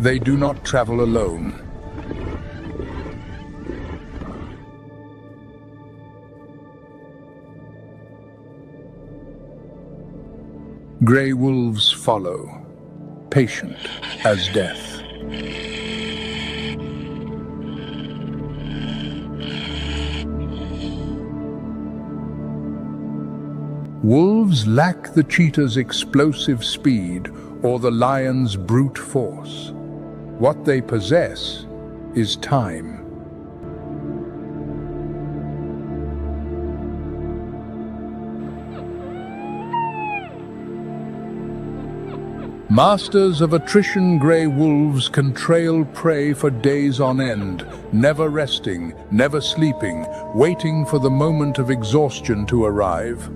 They do not travel alone. Grey wolves follow, patient as death. Wolves lack the cheetah's explosive speed or the lion's brute force. What they possess is time. Masters of attrition, grey wolves can trail prey for days on end, never resting, never sleeping, waiting for the moment of exhaustion to arrive.